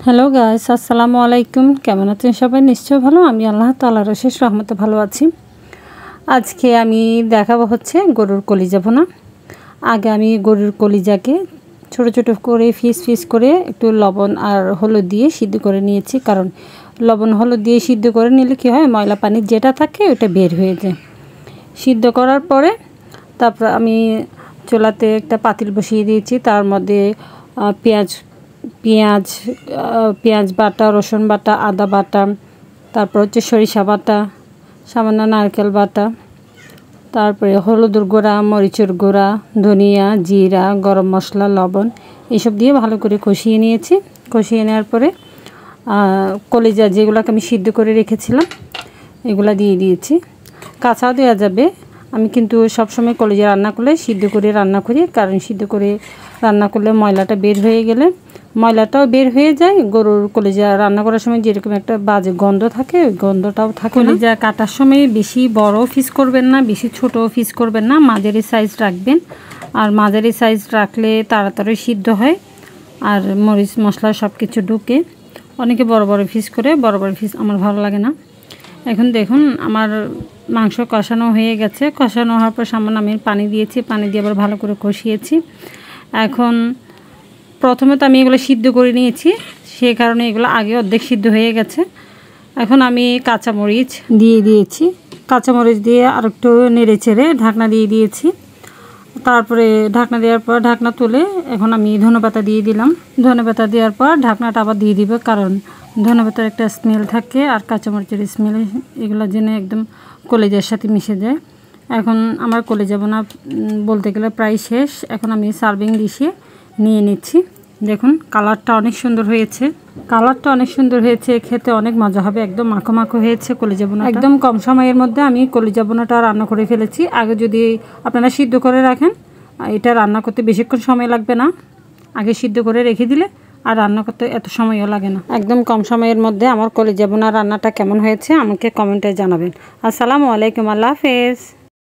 Hello guys, আসসালামু আলাইকুম। কেমন আছেন সবাই? নিশ্চয় ভালো। আমি আল্লাহ তাআলার অশেষ রহমতে ভালো আছি। আজকে আমি দেখাবো হচ্ছে গরুর কলিজা ভুনা। আগে আমি গরুর কলিজাকে ছোট ছোট করে পিস করে একটু লবণ আর হলুদ দিয়ে সিদ্ধ করে নিয়েছি। কারণ লবণ হলুদ দিয়ে সিদ্ধ করে নিলে কি হয়, ময়লা পানি যেটা থাকে ওটা বের হয়ে যায়। সিদ্ধ করার পরে তারপর আমি চুলাতে একটা পাতিল বসিয়ে দিয়েছি। তার মধ্যে পেঁয়াজ বাটা, রসুন বাটা, আদা বাটা, তারপর হচ্ছে সরিষা বাটা, সামান্য নারকেল বাটা, তারপরে হলুদের গুঁড়া, মরিচের গুঁড়া, ধনিয়া, জিরা, গরম মশলা, লবণ এইসব দিয়ে ভালো করে কষিয়ে নিয়েছি। কষিয়ে নেওয়ার পরে কলিজা যেগুলোকে আমি সিদ্ধ করে রেখেছিলাম এগুলা দিয়ে দিয়েছি। কাঁচাও দেওয়া যাবে। আমি কিন্তু সবসময় কলিজা রান্না করলে সিদ্ধ করে রান্না করি, কারণ সিদ্ধ করে রান্না করলে ময়লাটা বের হয়ে গেলে ময়লাটাও বের হয়ে যায়। গরুর কলিজা রান্না করার সময় যেরকম একটা বাজে গন্ধ থাকে, ওই গন্ধটাও থাকে। কলিজা কাটার সময় বেশি বড় পিস করবেন না, বেশি ছোট পিস করবেন না, মাঝারি সাইজ রাখবেন। আর মাঝারি সাইজ রাখলে তাড়াতাড়ি সিদ্ধ হয় আর মরিচ মশলা সব কিছু ঢুকে। অনেকে বড় বড় পিস করে, বড় বড় পিস আমার ভালো লাগে না। এখন দেখুন আমার মাংস কষানো হয়ে গেছে। কষানো হওয়ার পর সামান্য আমি পানি দিয়েছি, পানি দিয়ে আবার ভালো করে কষিয়েছি। এখন প্রথমে তো আমি এগুলো সিদ্ধ করে নিয়েছি, সে কারণে এগুলো আগে অর্ধেক সিদ্ধ হয়ে গেছে। এখন আমি কাঁচামরিচ দিয়ে দিয়েছি। কাঁচামরিচ দিয়ে আর একটু নেড়ে চেড়ে ঢাকনা দিয়ে দিয়েছি। তারপরে ঢাকনা দেওয়ার পর ঢাকনা তুলে এখন আমি ধনেপাতা দিয়ে দিলাম। ধনেপাতা দেওয়ার পর ঢাকনাটা আবার দিয়ে দিব, কারণ ধনেপাতার একটা স্মেল থাকে আর কাঁচামরিচের স্মেল, এগুলো যেন একদম কলিজার সাথে মিশে যায়। এখন আমার কলিজা ভুনা বলতে গেলে প্রায় শেষ। এখন আমি সার্ভিং ডিশে নিয়ে নিচ্ছি। দেখুন কালারটা অনেক সুন্দর হয়েছে, খেতে অনেক মজা হবে। একদম মাখো মাখো হয়েছে কলিজা ভুনা। একদম কম সময়ের মধ্যে আমি কলিজা ভুনাটা রান্না করে ফেলেছি। আগে যদি আপনারা সিদ্ধ করে রাখেন, এটা রান্না করতে বেশিক্ষণ সময় লাগবে না। আগে সিদ্ধ করে রেখে দিলে আর রান্না করতে এত সময়ও লাগে না। একদম কম সময়ের মধ্যে আমার কলিজা ভুনা রান্নাটা কেমন হয়েছে আমাকে কমেন্টে জানাবেন। আসসালামু আলাইকুম, আল্লাহ হাফেজ।